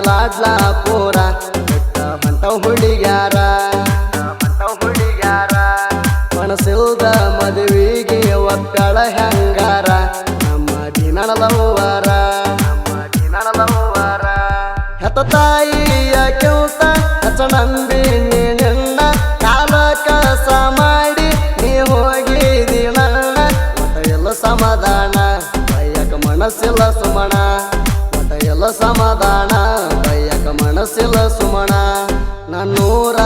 ಲಾಡ್ಲಾಪುರ ಬಿಟ್ಟ ಹೊಂಟವ್ ಹುಡುಗ್ಯಾರ ಮನಸ್ಸಿಲ್ದ ಮದುವಿಗೆ ಒಕ್ಕಳ ಹೆಂಗಾರ ನಮ್ಮ ದಿನಳಲವ್ವಾರ ಹೆತ್ತ ತಾಯಿಯ ಕೆಲ್ಸ ಹಚ್ಚ ನಂಬಿ ನಿನ್ನ ಕಾಲ ಕಸ ಮಾಡಿ ನೀ ಹೋಗಿದಿ ನನ್ನ ಮತ ಎಲ್ಲ ಸಮಾಧಾನ ಬಯ್ಯಕ ಮನಸ್ಸಿಲ್ಲ ಸುಮಣ ಮತ ಎಲ್ಲ ಸಮಾಧಾನ ಬಯ್ಯಕ ಮನಸ್ಸಿಲ್ಲ ಸುಮಣ ನನ್ನೂರ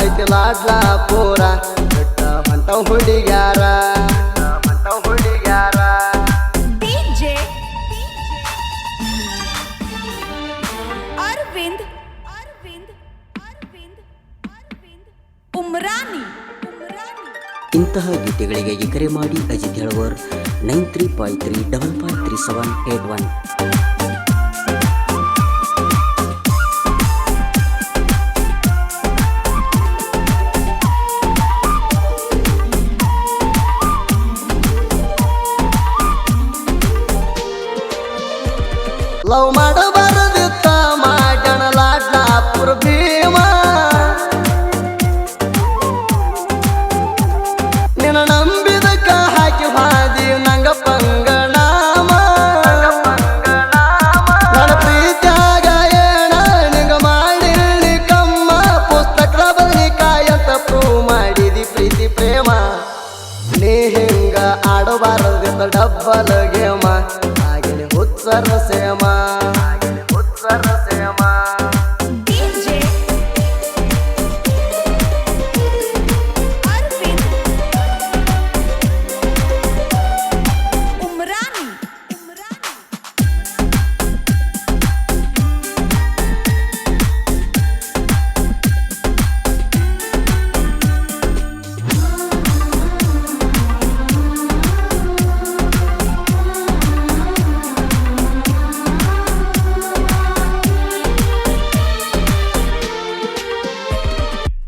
ಐತಿ ಲಾಡ್ಲಾಪುರ ಬಿಟ್ಟ ಹೊಂಟವ್ ಹುಡುಗ್ಯಾರ ಇಂತಹ ಗೀತೆಗಳಿಗೆ ಕರೆ ಮಾಡಿ ಅಜಿತ್ ಹೇಳುವರ್ 9353553781. ಲವ್ ಮಾಡಬಾರದಿತ್ತ ಮಾಡ್ಯಾನ ಲಾಡ್ಲಾಪುರ ಭೀಮ ನಿನ್ನ ನಂಬಿದಕ್ಕ ಹಾಕಿ ಹಾದಿ ನಂಗ ಪಂಗನಾಮ ನನ್ನ ಪ್ರೀತ್ಯಾಗ ಏನ ನಿಂಗ ಮಾಡಿಳಿ ಕಮ್ಮ ಪುಸ್ತಕದ ಬದನಿಕಾಯಂತ ಪ್ರೂವ್ ಮಾಡಿದಿ ಪ್ರೀತಿ ಪ್ರೇಮ ನೀ ಹಿಂಗ ಆಡಬಾರದಿತ್ತ ಡಬ್ಬಲ್ ಗೇಮ ಆಗಿನ ಹುಚ್ಚರ ಸೇಮ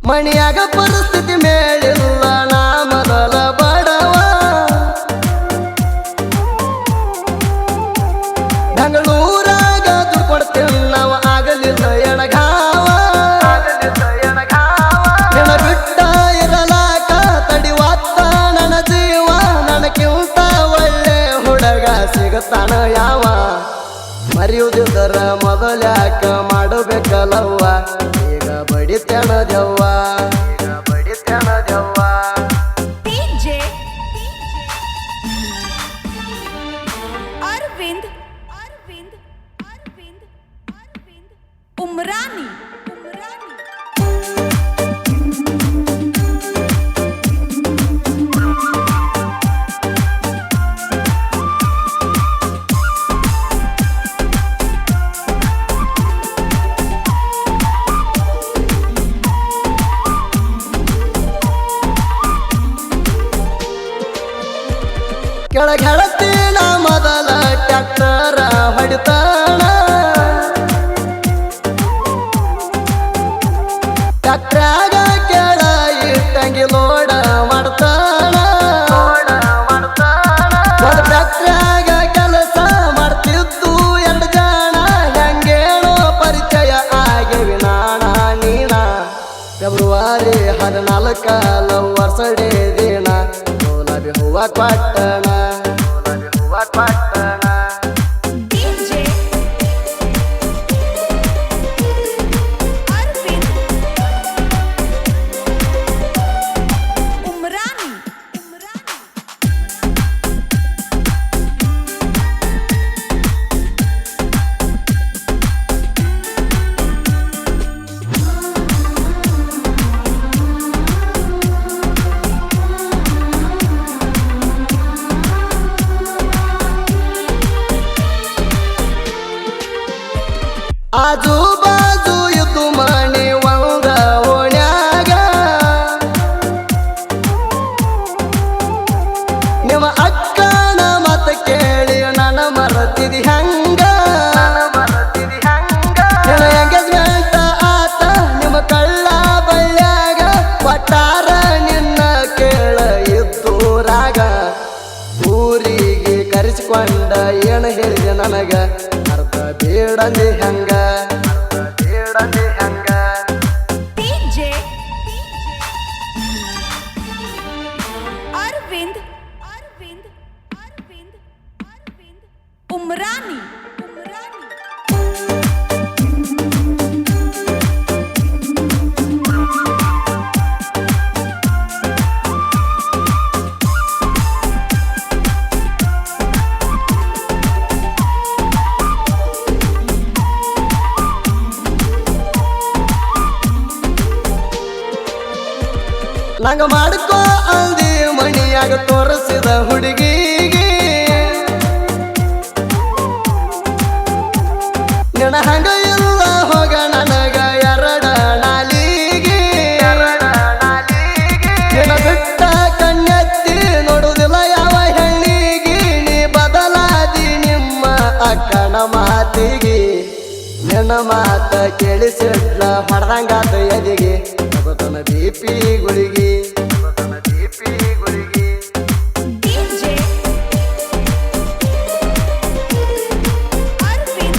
ಮಣಿಯಾಗ ಪರಿಸ್ಥಿತಿ ಮೇಲಿಲ್ಲ ನಾ ಮೊದಲ ಬಡವ ಬೆಂಗಳೂರಾಗ ದುಡ್ಕೊಡ್ತೇನೆ ನಾವು ಆಗಲಿಲ್ಲ ಎಣಗಾವ ಎಣ ಬಿಟ್ಟ ಇರಲಾಕ ತಡಿವಾತ್ತ ನನ್ನ ಜೀವ ನನಗಿಂತ ಒಳ್ಳೆ ಹುಡುಗ ಸಿಗತಾನ ಯಾವ ಮರೆಯುವುದಿದ್ದರ ಮೊದಲ್ಯಾಕ ಮಾಡಬೇಕಲ್ಲವ್ವ ಈಗ ಬಡಿತೇಣ ದೆವ್ವ उमरानी ಕೆಳಗೆ ಹೆಳತಿನ ಮೊದಲ ಟ್ಯಾಕ್ಟರ ಹೊಡಿತಾಣ ಟ್ಯಾಕ್ಟ್ರಾಗ ಕೆಳ ಇಟ್ಟಂಗಿ ಲೋಡ ಮಾಡ್ತಾಣ ಒಂದು ಟ್ಯಾಕ್ಟ್ರಾಗ ಕೆಲಸ ಮಾಡ್ತಿದ್ದು 2 ಜನ ಹೆಂಗೇನೋ ಪರಿಚಯ ಆಗಿವಿ ನಾಣ ನೀಣ ಫೆಬ್ರವರಿ 14 ಲವ್ ವರ್ಷಡೆ ದಿನ ಗುಲಾಬಿ ಹೂವ ಕೊಟ್ಟಣ ಆಜು ಬಾಜು ಇದ್ದು ಮಣಿ ಒಂದ ಓಣ್ಯಾಗ ನಿಮ್ಮ ಅಕ್ಕನ ಮತ ಕೇಳಿ ನನ್ನ ಮರತಿದಿ ಹಂಗ ಎಂಗೇಜ್ಮೆಂಟ್ ಆತ ನಿಮ್ಮ ಕಳ್ಳ ಬಳ್ಳ್ಯಾಗ ಒಟ್ಟಾರ ನಿನ್ನ ಕೇಳ ಇದ್ದೂರಾಗ ಊರಿಗೆ ಕರೆಸಿಕೊಂಡ ಏನು ಹೇಳಿದೆ ನನಗ ಅರ್ಥ ಬೇಡಂದಿ ಹಂಗ ಬೇಡಂದಿ ಹಂಗ DJ Arvind Umrani ನಂಗ ಮಾಡ್ಕೋ ಅಂದಿ ಮಣಿಯಾಗ ತೋರಿಸಿದ ಹುಡುಗಿಗೆ ನಿನ್ನ ಹಂಗ ಇಲ್ಲ ಹೋಗ ನನಗ ಎರಡ ನಾಲಿಗೆ ನಿನ್ನ ಬಿಟ್ಟ ಕಣ್ಣೆತ್ತಿ ನೋಡುದಿಲ್ಲ ಯಾವ ಹೆಣ್ಣಿಗೆ ನೀ ಬದಲಾದಿ ನಿಮ್ಮ ಅಕ್ಕನ ಮಾತಿಗೆ ನಿನ್ನ ಮಾತ ಕೇಳಿಸಿಡ್ಲ ಹೊಡೆದಂಗಾತ ಎದಿಗೆ ತಗೋತನ ದೀಪಿ ಗುಳಿಗೆ DJ Arvind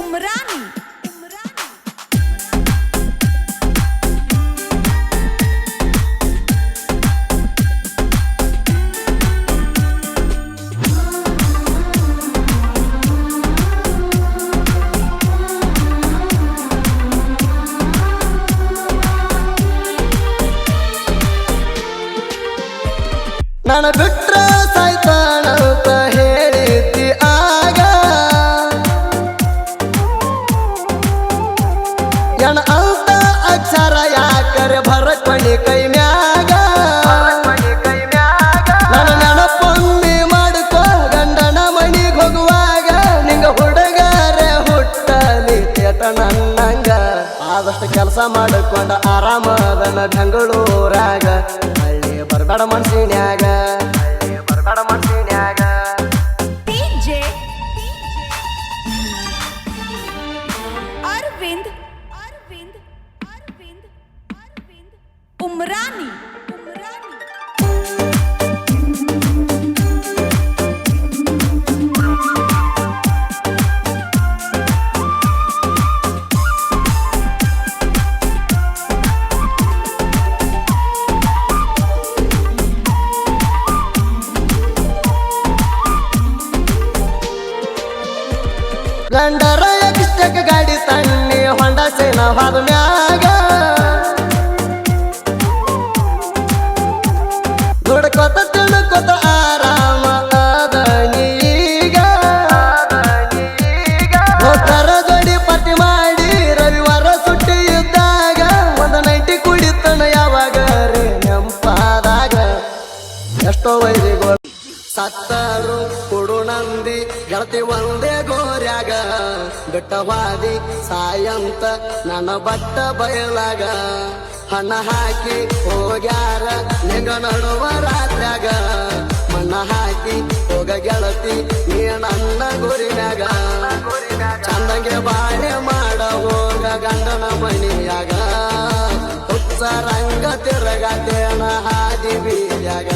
Umrani ನನ್ನ ಬಿಟ್ರ ಸಾಯ್ತಾನಂತ ಹೇಳಿದ್ದಿ ಆಗ ಎಣ ಅಂತ ಅಕ್ಷರ ಯಾಕರೆ ಭರಕ್ಮಣಿ ಕೈ ಮ್ಯಾಗ ನನ್ನ ನೆನಪೊಮ್ಮಿ ಮಾಡ್ಕೋ ಗಂಡನ ಮನಿಗ್ ಹೋಗುವಾಗ ನಿಂಗ ಹುಡುಗರೆ ಹುಟ್ಟಲಿ ತೇಟ ನನ್ನಂಗ ಆದಷ್ಟು ಕೆಲಸ ಮಾಡಿಕೊಂಡ ಆರಾಮದನ ಬೆಂಗಳೂರಾಗ ಹಳ್ಳಿ ಬರ್ಬೇಡ ಮನ್ಸಿನ್ಯಾಗ DJ Arvind Umrani ಗಂಡರ ಎಕ್ಸ್ಟೆಕ್ ಗಾಡಿ ತಣ್ಣಿ ಹೊಂಡ ಸೇನ ಹಾದ ಮ್ಯಾಗ ದುಡ್ಕೋತ ತಿಳ್ಕೋತ ಆರಾಮ ಅದ ನೀಗ ಹೋಗ್ತಾರ ಜೋಡಿ ಪಾರ್ಟಿ ಮಾಡಿ ರವಿವಾರ ಸುಟ್ಟಿ ಇದ್ದಾಗ ಒಂದು ನೈಟಿ ಕುಡಿತನ ಯಾವಾಗ ರೇ ನೆಂಪಾದಾಗ ಎಷ್ಟೋ ವೈರಿಗಳು ಸತ್ತರು ಕೊಡು ನಂದಿ ಗೆಳತಿ ಒಂದೇ ಗೋರ್ಯಾಗ ಬಿಟ್ಟವಾದಿ ಸಾಯಂತ ನನ್ನ ಬಟ್ಟ ಬಯಲಾಗ ಹಣ ಹಾಕಿ ಹೋಗ್ಯಾರ ನಿಂಗ ನಡುವ ರಾತ್ರ್ಯಾಗ ಮಣ್ಣ ಹಾಕಿ ಹೋಗ ಗೆಳತಿ ನೀ ನನ್ನ ಗುರಿನಾಗ ಚಂದಂಗೆ ಬಾಳೆ ಮಾಡ ಹೋಗ ಗಂಡನ ಮಣಿಯಾಗ ಹುಚ್ಚ ರಂಗ ತಿರುಗತೇನ ಹಾದಿ ಬೀಜಾಗ